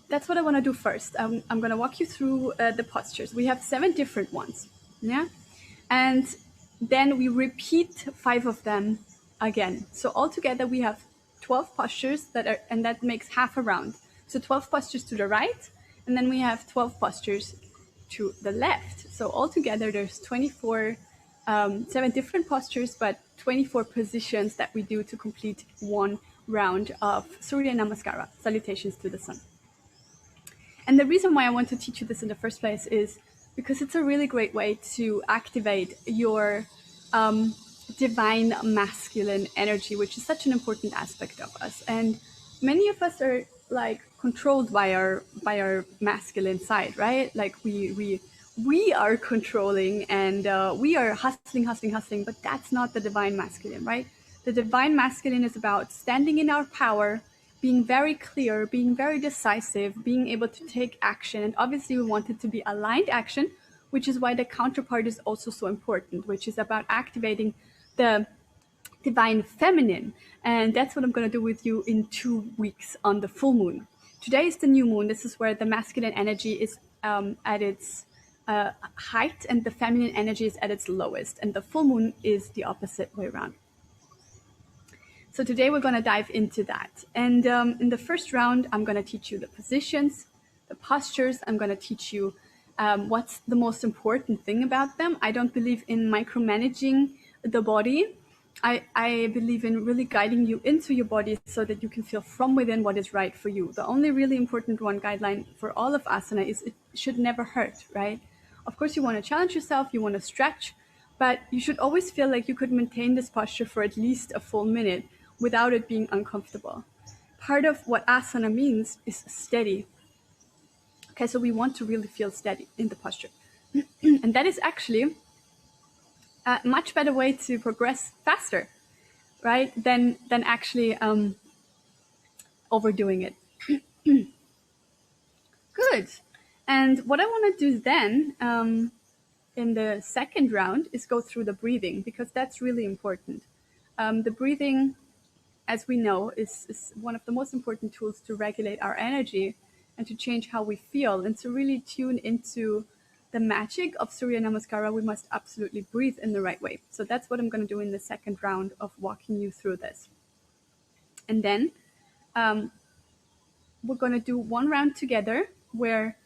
that's what I want to do first. I'm going to walk you through the postures. We have 7 different ones, yeah, and then we repeat 5 of them again. So altogether we have 12 postures and that makes half a round. So 12 postures to the right, and then we have 12 postures to the left. So altogether there's 24, 7 different postures, but 24 positions that we do to complete one round of Surya Namaskara, salutations to the sun. And the reason why I want to teach you this in the first place is because it's a really great way to activate your divine masculine energy, which is such an important aspect of us. And many of us are like controlled by our masculine side, right? Like we are controlling and we are hustling, but that's not the divine masculine, right? The divine masculine is about standing in our power, being very clear, being very decisive, being able to take action. And obviously we want it to be aligned action, which is why the counterpart is also so important, which is about activating the divine feminine. And that's what I'm going to do with you in 2 weeks on the full moon. Today is the new moon. This is where the masculine energy is at its height and the feminine energy is at its lowest. And the full moon is the opposite way around. So today we're going to dive into that. And in the first round, I'm going to teach you the positions, the postures. I'm going to teach you what's the most important thing about them. I don't believe in micromanaging the body. I believe in really guiding you into your body so that you can feel from within what is right for you. The only really important guideline for all of asana is it should never hurt, right? Of course, you want to challenge yourself, you want to stretch, but you should always feel like you could maintain this posture for at least a full minute without it being uncomfortable. Part of what asana means is steady. Okay, so we want to really feel steady in the posture. And that is actually a much better way to progress faster, right, than actually overdoing it. Good. And what I want to do then in the second round is go through the breathing, because that's really important. The breathing, as we know, is one of the most important tools to regulate our energy and to change how we feel. And to really tune into the magic of Surya Namaskara, we must absolutely breathe in the right way. So that's what I'm going to do in the second round of walking you through this. And then we're going to do one round together where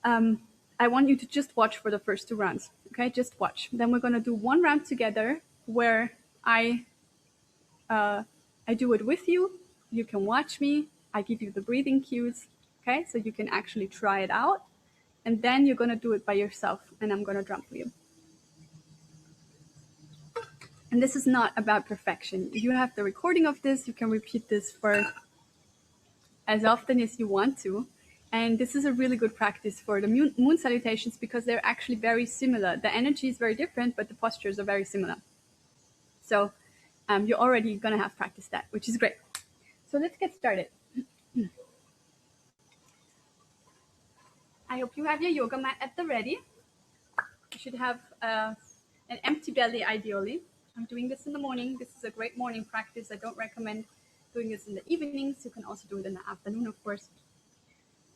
I want you to just watch for the first 2 rounds. Okay, just watch. Then we're going to do one round together where I do it with you. You can watch me. I give you the breathing cues. Okay, so you can actually try it out. And then you're going to do it by yourself, and I'm going to drum for you. And this is not about perfection. You have the recording of this. You can repeat this for as often as you want to. And this is a really good practice for the moon salutations because they're actually very similar. The energy is very different, but the postures are very similar. So you're already going to have practiced that, which is great. So let's get started. I hope you have your yoga mat at the ready. You should have an empty belly, ideally. I'm doing this in the morning. This is a great morning practice. I don't recommend doing this in the evenings. You can also do it in the afternoon, of course.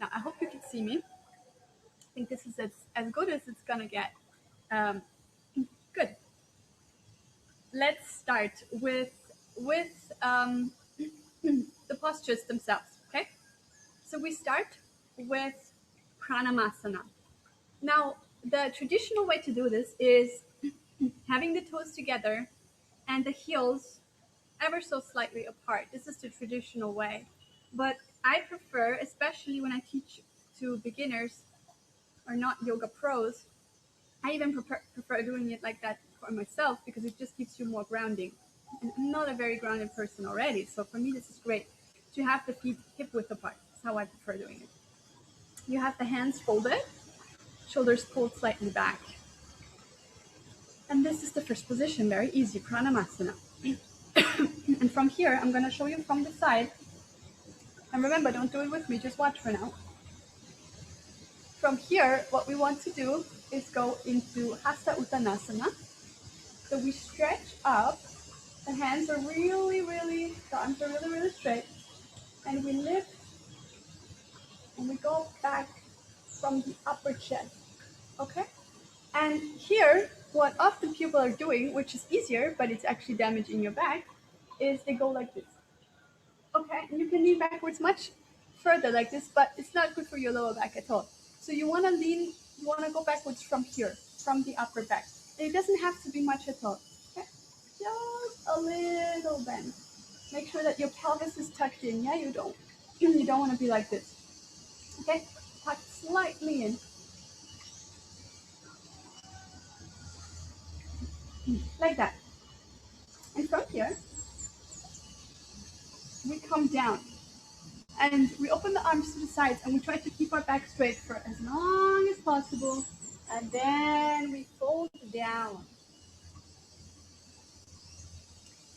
Now, I hope you can see me. I think this is as good as it's going to get. Good. Let's start with the postures themselves, okay? So we start with Pranamasana. Now, the traditional way to do this is having the toes together and the heels ever so slightly apart. This is the traditional way. But I prefer, especially when I teach to beginners or not yoga pros, I even prefer doing it like that for myself because it just gives you more grounding. And I'm not a very grounded person already, so for me this is great to have the feet hip width apart. That's how I prefer doing it. You have the hands folded, shoulders pulled slightly back. And this is the first position, very easy, Pranamasana. And from here, I'm going to show you from the side. And remember, don't do it with me, just watch for now. From here, what we want to do is go into Hasta Uttanasana. So we stretch up, the hands are the arms are really, really straight. And we lift from the upper chest. Okay? And here, what often people are doing, which is easier, but it's actually damaging your back, is they go like this. Okay? And you can lean backwards much further like this, but it's not good for your lower back at all. So you want to lean, you want to go backwards from here, from the upper back. And it doesn't have to be much at all. Okay? Just a little bend. Make sure that your pelvis is tucked in. Yeah, you don't want to be like this. Okay? Tuck slightly in. Like that. And from here, we come down. And we open the arms to the sides and we try to keep our back straight for as long as possible. And then we fold down.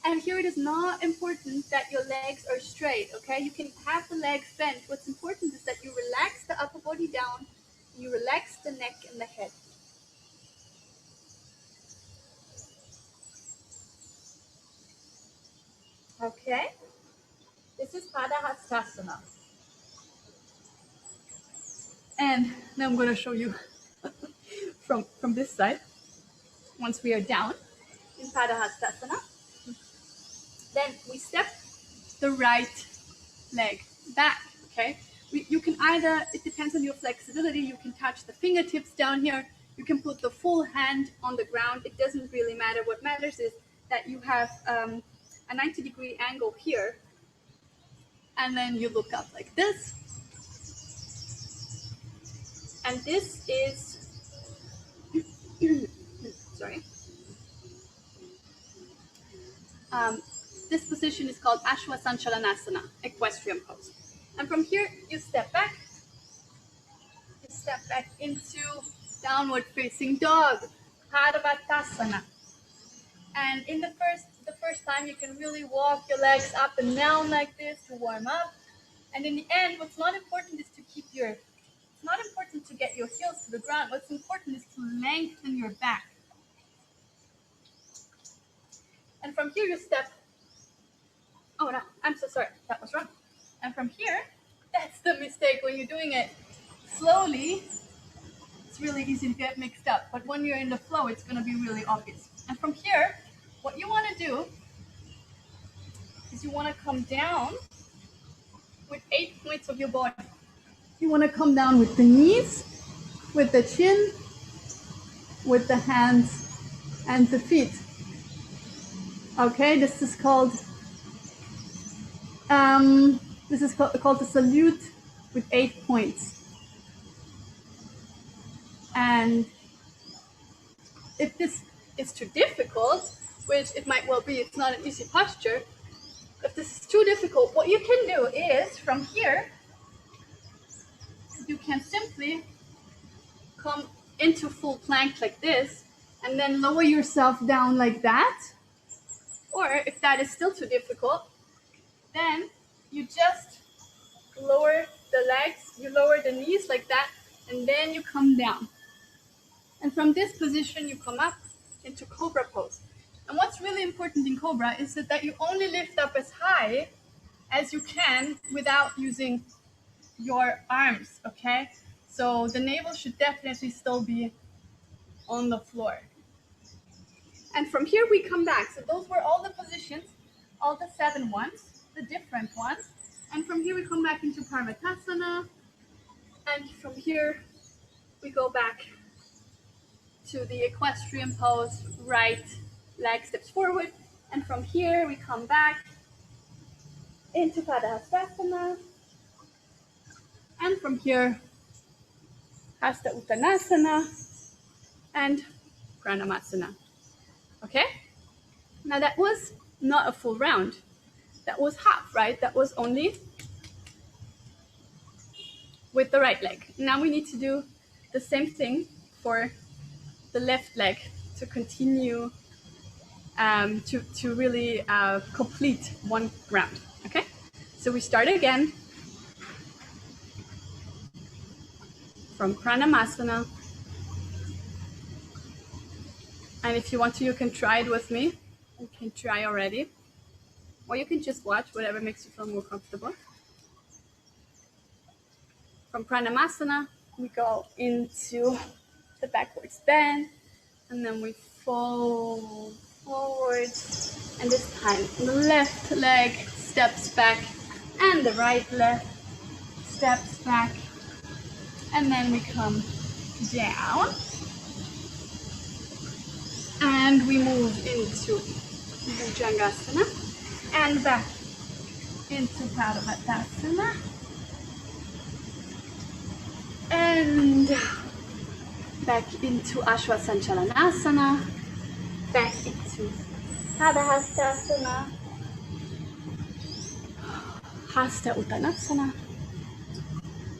And here it is not important that your legs are straight, okay? You can have the legs bent. What's important is that you relax the upper body down, you relax the neck and the head. Okay? This is Padahastasana. And now I'm going to show you from this side. Once we are down in Padahastasana, then we step the right leg back, okay? You can either, it depends on your flexibility, you can touch the fingertips down here, you can put the full hand on the ground, it doesn't really matter. What matters is that you have a 90-degree angle here, and then you look up like this, and this is, sorry, this position is called Ashwasanchalanasana, equestrian pose. And from here, you step back into downward facing dog, Padavattasana. And in the first time, you can really walk your legs up and down like this to warm up. And in the end, what's not important is to it's not important to get your heels to the ground. What's important is to lengthen your back. And from here, you step, oh no, I'm so sorry, that was wrong. And from here, that's the mistake when you're doing it slowly. It's really easy to get mixed up, but when you're in the flow, it's going to be really obvious. And from here, what you want to do is you want to come down with 8 points of your body. You want to come down with the knees, with the chin, with the hands, and the feet. Okay, this is called the salute with 8 points. And if this is too difficult, which it might well be, it's not an easy posture. If this is too difficult, what you can do is from here, you can simply come into full plank like this and then lower yourself down like that. Or if that is still too difficult, then you just lower the legs, you lower the knees like that, and then you come down. And from this position, you come up into Cobra pose. And what's really important in Cobra is that you only lift up as high as you can without using your arms, okay? So the navel should definitely still be on the floor. And from here we come back. So those were all the positions, all the 7 ones, the different ones. And from here we come back into Parvatasana. And from here we go back to the equestrian pose, right leg steps forward. And from here we come back into Padahastasana. And from here, Hasta Uttanasana and Pranamasana. Okay? Now that was not a full round. That was half, right? That was only with the right leg. Now we need to do the same thing for the left leg to continue to really complete one round. Okay? So we start again from Pranamasana. And if you want to, you can try it with me. You can try already. Or you can just watch, whatever makes you feel more comfortable. From Pranamasana, we go into the backwards bend, and then we fold forward, and this time the left leg steps back and the right leg steps back, and then we come down and we move into Bhujangasana and back into Parvatasana and back into Ashwasanchalanasana, back into Padahastasana, Hasta Uttanasana,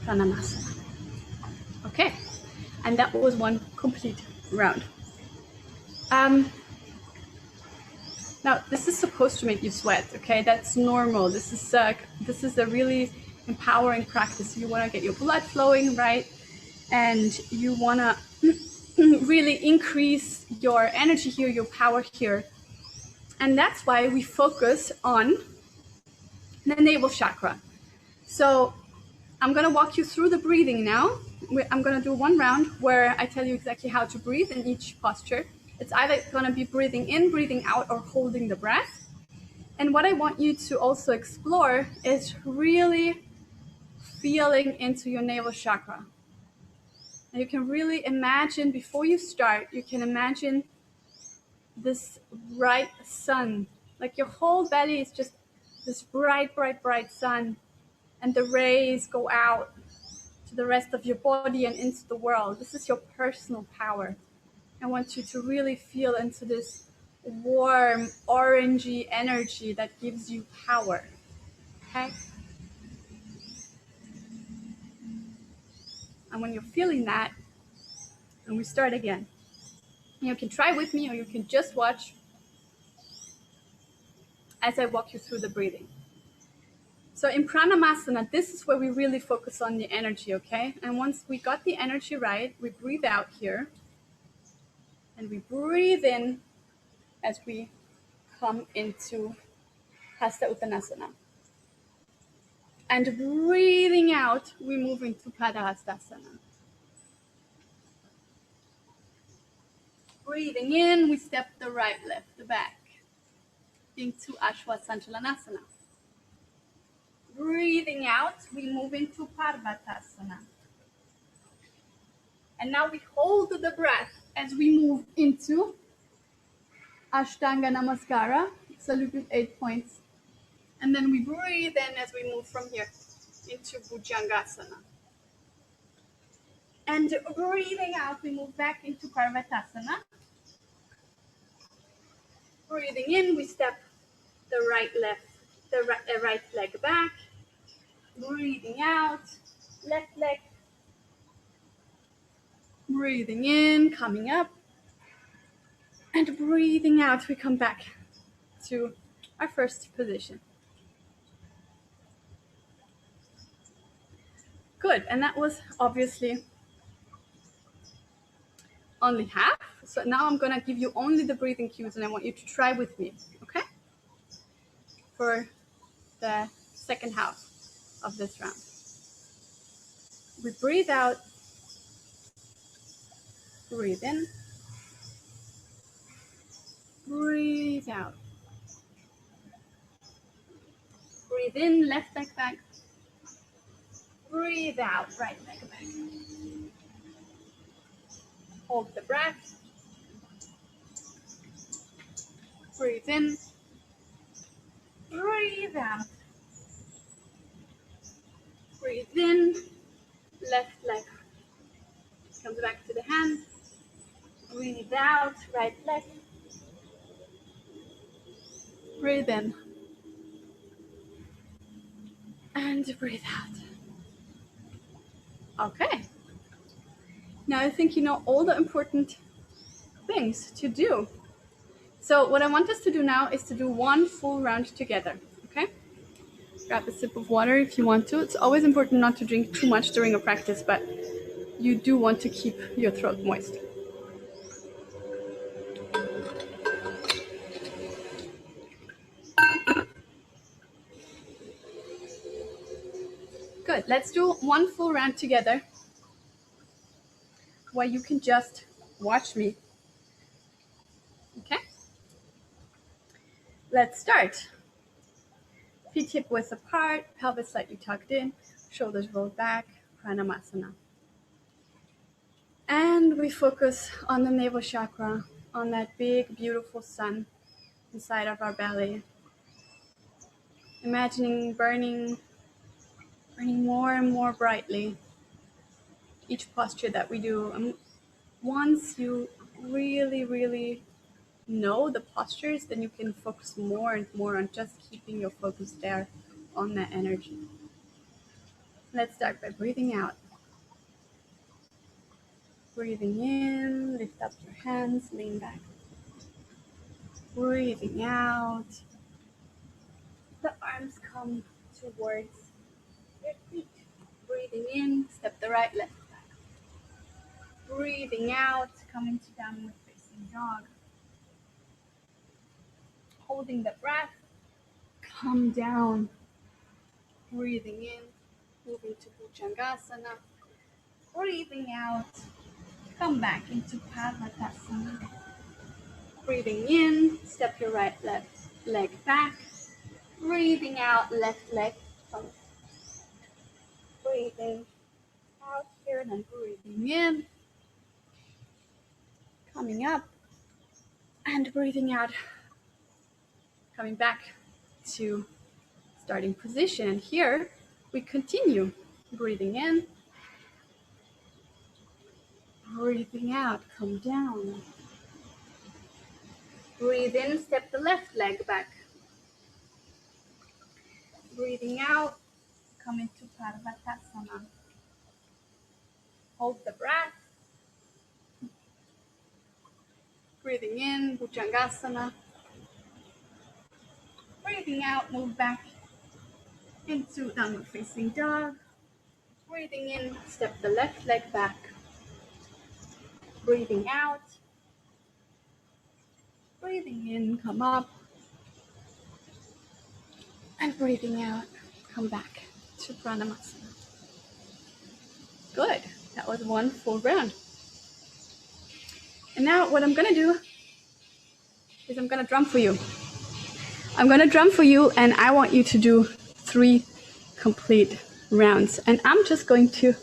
Pranamasana. Okay, and that was one complete round. Now this is supposed to make you sweat, okay? That's normal. This is a really empowering practice. You want to get your blood flowing, right? And you want to really increase your energy here, your power here. And that's why we focus on the navel chakra. So I'm going to walk you through the breathing now. I'm going to do one round where I tell you exactly how to breathe in each posture. It's either going to be breathing in, breathing out, or holding the breath. And what I want you to also explore is really feeling into your navel chakra. And you can really imagine, before you start, you can imagine this bright sun. Like your whole belly is just this bright, bright, bright sun. And the rays go out to the rest of your body and into the world. This is your personal power. I want you to really feel into this warm, orangey energy that gives you power. Okay? And when you're feeling that, and we start again. You can try with me or you can just watch as I walk you through the breathing. So in Pranamasana, this is where we really focus on the energy, okay? And once we got the energy right, we breathe out here. And we breathe in as we come into Hasta Uttanasana. And breathing out, we move into Padahastasana. Breathing in, we step the right, left, the back into Ashwasanchalanasana. Breathing out, we move into Parvatasana. And now we hold the breath as we move into Ashtanga Namaskara, salute with 8 points. And then we breathe in as we move from here into Bhujangasana. And breathing out, we move back into Parvatasana. Breathing in, we step the right leg back. Breathing out, left leg. Breathing in, coming up. And breathing out, we come back to our first position. Good, and that was obviously only half. So now I'm gonna give you only the breathing cues and I want you to try with me, okay? For the second half of this round. We breathe out, breathe in, breathe out. Breathe in, left leg back. Breathe out, right leg back. Hold the breath. Breathe in. Breathe out. Breathe in. Left leg comes back to the hand. Breathe out, right leg. Breathe in. And breathe out. Okay. Now I think you know all the important things to do. So what I want us to do now is to do one full round together, okay? Grab a sip of water if you want to. It's always important not to drink too much during a practice, but you do want to keep your throat moist. Good, let's do one full round together. where you can just watch me. Okay? Let's start. Feet hip width apart, pelvis slightly tucked in, shoulders rolled back, Pranamasana. And we focus on the navel chakra, on that big, beautiful sun inside of our belly. Imagining burning more and more brightly each posture that we do. And once you really, really know the postures, then you can focus more and more on just keeping your focus there on that energy. Let's start by breathing out. Breathing in, lift up your hands, lean back. Breathing out, the arms come towards your feet. Breathing in, step the right leg back. Breathing out, come into downward facing dog. Holding the breath, come down. Breathing in, moving to Bhujangasana. Breathing out, come back into Padmatasana. Breathing in, step your right leg back. Breathing out, left leg forward. Breathing out here, then breathing in. Coming up and breathing out. Coming back to starting position. And here we continue. Breathing in. Breathing out, come down. Breathe in, step the left leg back. Breathing out, come into Parvatasana. Hold the breath. Breathing in, Bhujangasana. Breathing out, move back into downward facing dog. Breathing in, step the left leg back. Breathing out. Breathing in, come up. And breathing out, come back to Pranamasana. Good. That was one full round. And now what I'm going to do is I'm going to drum for you. I'm going to drum for you, and I want you to do 3 complete rounds. And I'm just going to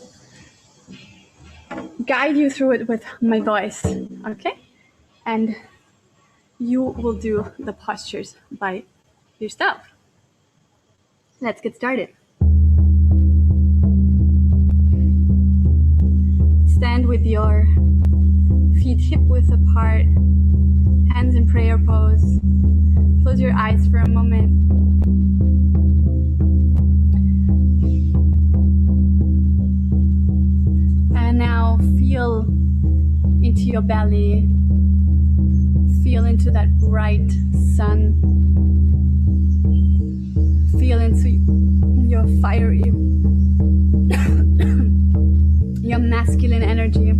guide you through it with my voice, okay? And you will do the postures by yourself. Let's get started. Stand with your feet hip width apart, hands in prayer pose. Close your eyes for a moment. And now feel into your belly. Feel into that bright sun. Feel into your fiery, your masculine energy.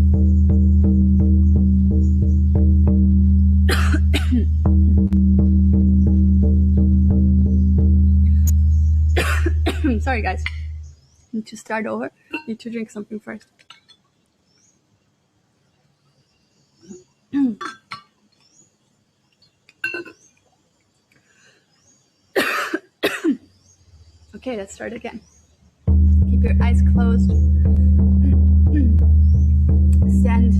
Sorry guys, need to start over. Need to drink something first. Okay, let's start again. Keep your eyes closed. Stand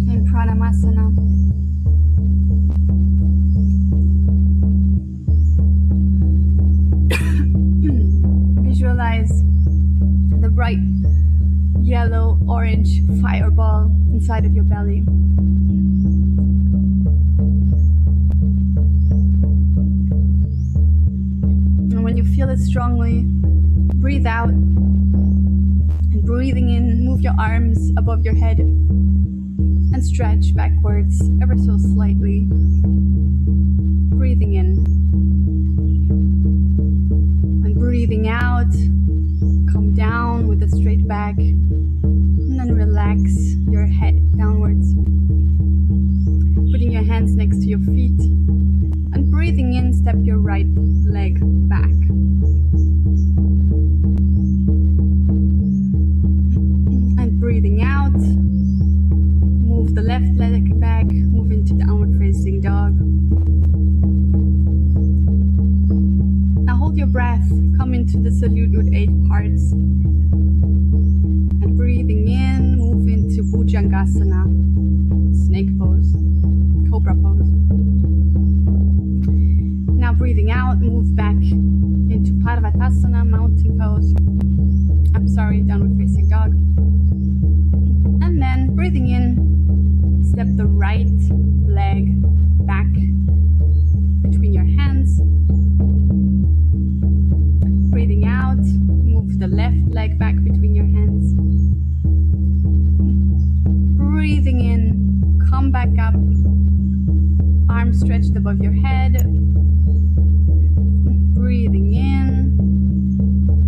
in Pranamasana. Visualize the bright yellow, orange fireball inside of your belly. And when you feel it strongly, breathe out. And breathing in, move your arms above your head and stretch backwards ever so slightly. Breathing in. And breathing out, come down with a straight back. And then relax your head downwards. Putting your hands next to your feet. And breathing in, step your right leg back. And breathing out, into the salute with 8 parts. And breathing in, move into Bhujangasana, snake pose, cobra pose. Now breathing out, move back into Parvatasana, mountain pose. Downward facing dog. And then breathing in, step the right leg back between your hands. Breathing out, move the left leg back between your hands. Breathing in, come back up, arms stretched above your head. Breathing in,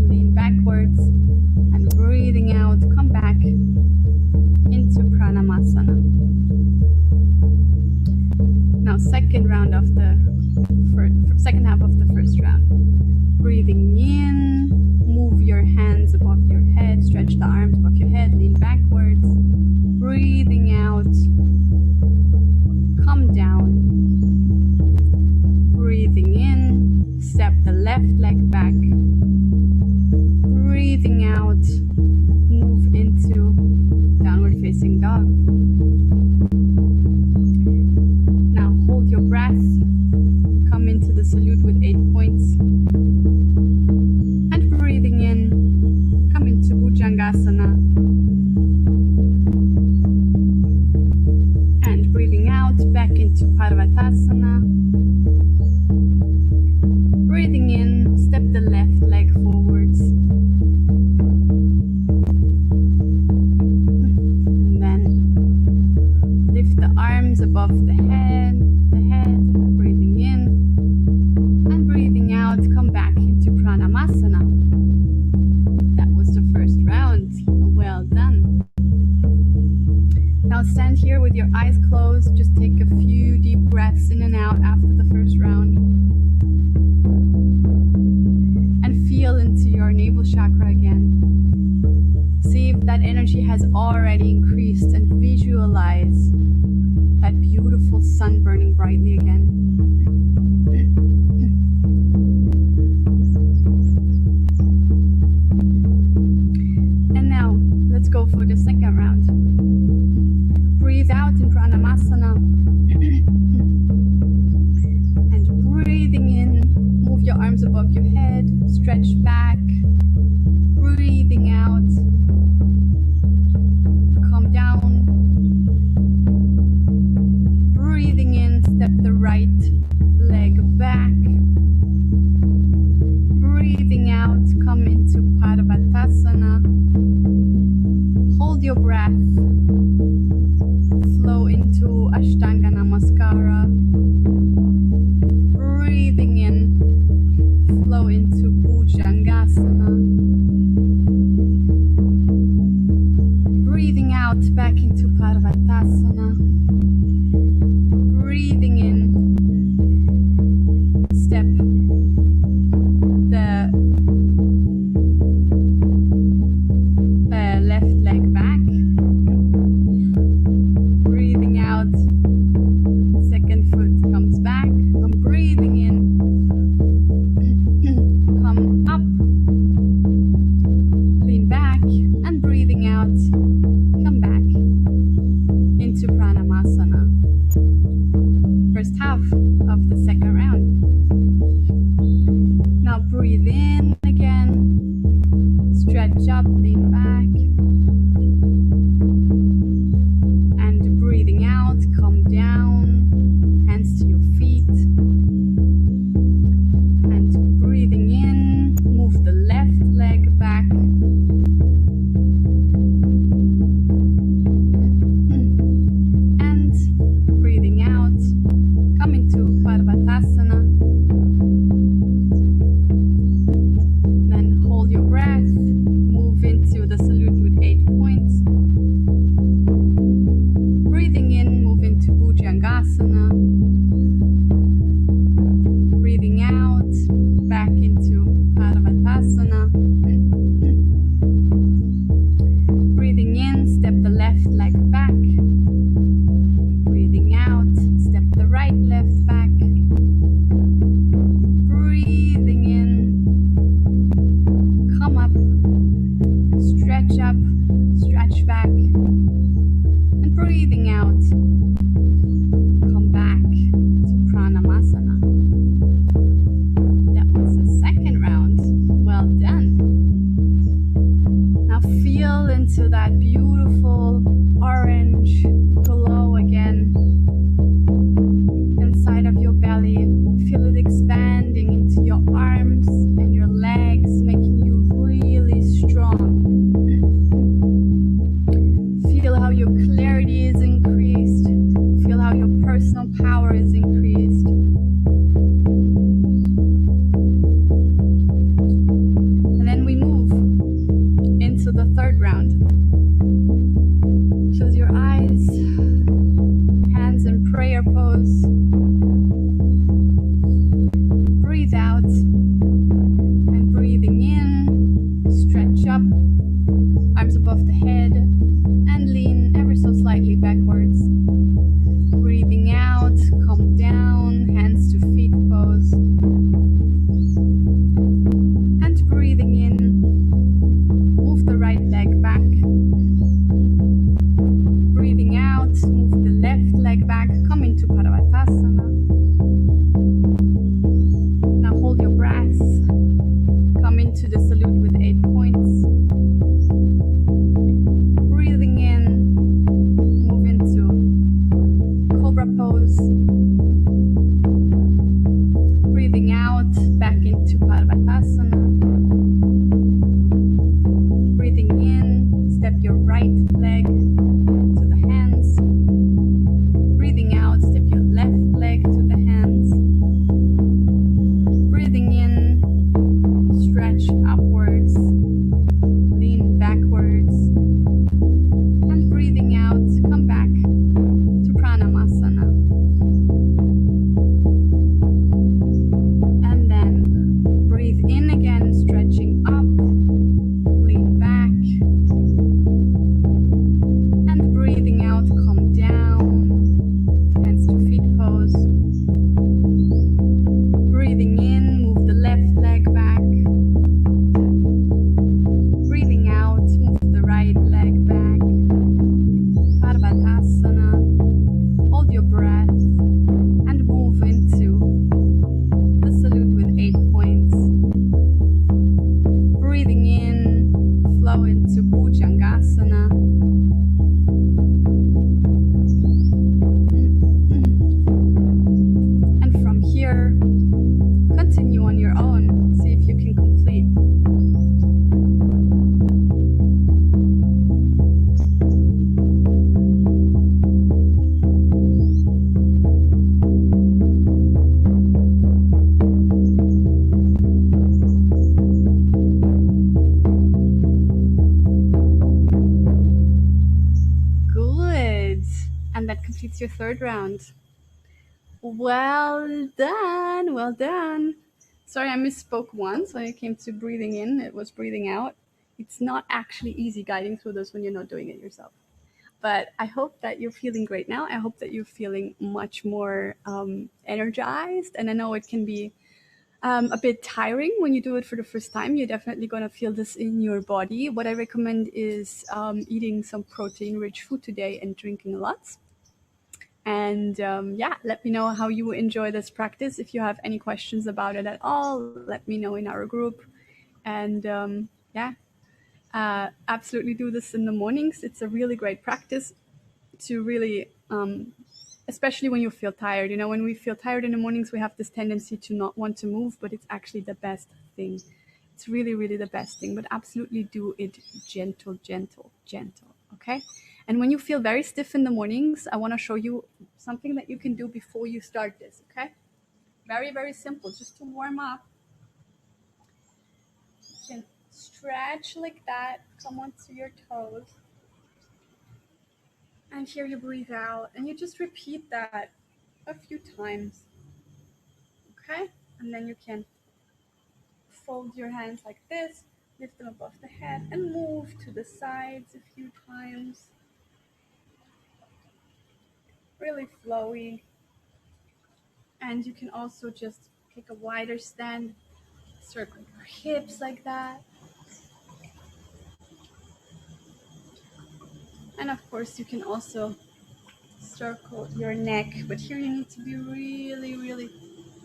lean backwards, and breathing out, come back into Pranamasana. Now second half of the first round. Breathing in, move your hands above your head, stretch the arms above your head, lean backwards. Breathing out, come down. Breathing in, step the left leg back. Breathing out, move into downward facing dog. Now hold your breath, come into the salute with 8 points. And breathing in, come into Bhujangasana. And breathing out, back into Parvatasana. Breathing in, step the left leg forwards. And then lift the arms above the head, breathing in. And breathing out, come back into Pranamasana. That was the first round. Well done. Now stand here with your eyes closed. Just take a few deep breaths in and out after the first round. And feel into your navel chakra again. See if that energy has already increased, and visualize that beautiful sun burning brightly again. And now let's go for the second round. Breathe out in Pranamasana. And breathing in, move your arms above your head, stretch back. Breathing out, come down. Breathing in, step the right leg back. Breathing out, come into Parvatasana. Hold your breath. Flow into Ashtanga Namaskara. Breathing in, flow into Bhujangasana. Breathing out, back into Parvatasana. Breathing in, step the left leg back. Breathing out, second foot comes back. I'm breathing in, come up, lean back, and breathing out, come back into Pranamasana. First half of the second round. Now breathe in again, stretch up, lean back, and breathing out, come down, hands to your feet, and breathing in, move the left leg back. And breathing out, come into Parvatasana. Then hold your breath, move into the salute with 8 feel into that beautiful orange glow again inside of your belly. Feel it expanding into your arms and your legs, making you really strong. Feel how your clarity is increased. Feel how your personal power is increased. And then we move into the third round. Close your eyes, hands in prayer pose. Breathe out, and breathing in, stretch up, arms above the head, and lean ever so slightly backwards. Breathing out, come down, hands to feet pose. And breathing in, move the right leg back. Breathing out, move the left leg back, come into Parvatasana. Now hold your breath, come into the salute with 8 points. Breathing in, move into Cobra pose. Breathing out, back into Parvatasana. Breathing in, step your right leg to the hands. Breathing out, step your left leg to the hands. Breathing in, stretch upwards, lean backwards. And breathing out, come back to Pranamasana. And then breathe in again, stretching up, lean back. And breathing out, come down, hands to feet pose. Breathing in, move the left leg back. Breathing out, move the right leg back. Parvatasana. Hold your breath and move into the salute with 8 points. Breathing in, flow into Bhujangasana. And from here, continue on your own. See if you can complete. Good. And that completes your third round. Well done, well done. Sorry, I misspoke once when it came to breathing in. It was breathing out. It's not actually easy guiding through this when you're not doing it yourself. But I hope that you're feeling great now. I hope that you're feeling much more energized. And I know it can be a bit tiring when you do it for the first time. You're definitely going to feel this in your body. What I recommend is eating some protein-rich food today and drinking lots. And yeah, let me know how you enjoy this practice. If you have any questions about it at all, let me know in our group. And yeah, absolutely do this in the mornings. It's a really great practice to really, especially when you feel tired. You know, when we feel tired in the mornings, we have this tendency to not want to move, but it's actually the best thing. It's really, really the best thing, but absolutely do it gentle, gentle, gentle, okay? And when you feel very stiff in the mornings, I want to show you something that you can do before you start this, okay? Very, very simple, just to warm up. You can stretch like that, come onto your toes. And here you breathe out, and you just repeat that a few times, okay? And then you can fold your hands like this, lift them above the head, and move to the sides a few times. Really flowy. And you can also just take a wider stand, circle your hips like that. And of course you can also circle your neck, but here you need to be really, really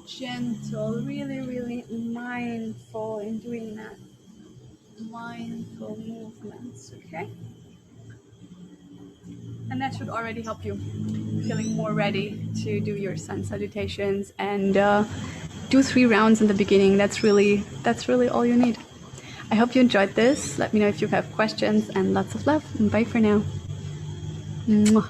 gentle, really, really mindful in doing that. mindful movements, okay? And that should already help you feeling more ready to do your sun salutations and do 3 rounds in the beginning. That's really all you need. I hope you enjoyed this. Let me know if you have questions, and lots of love. And bye for now. Mwah.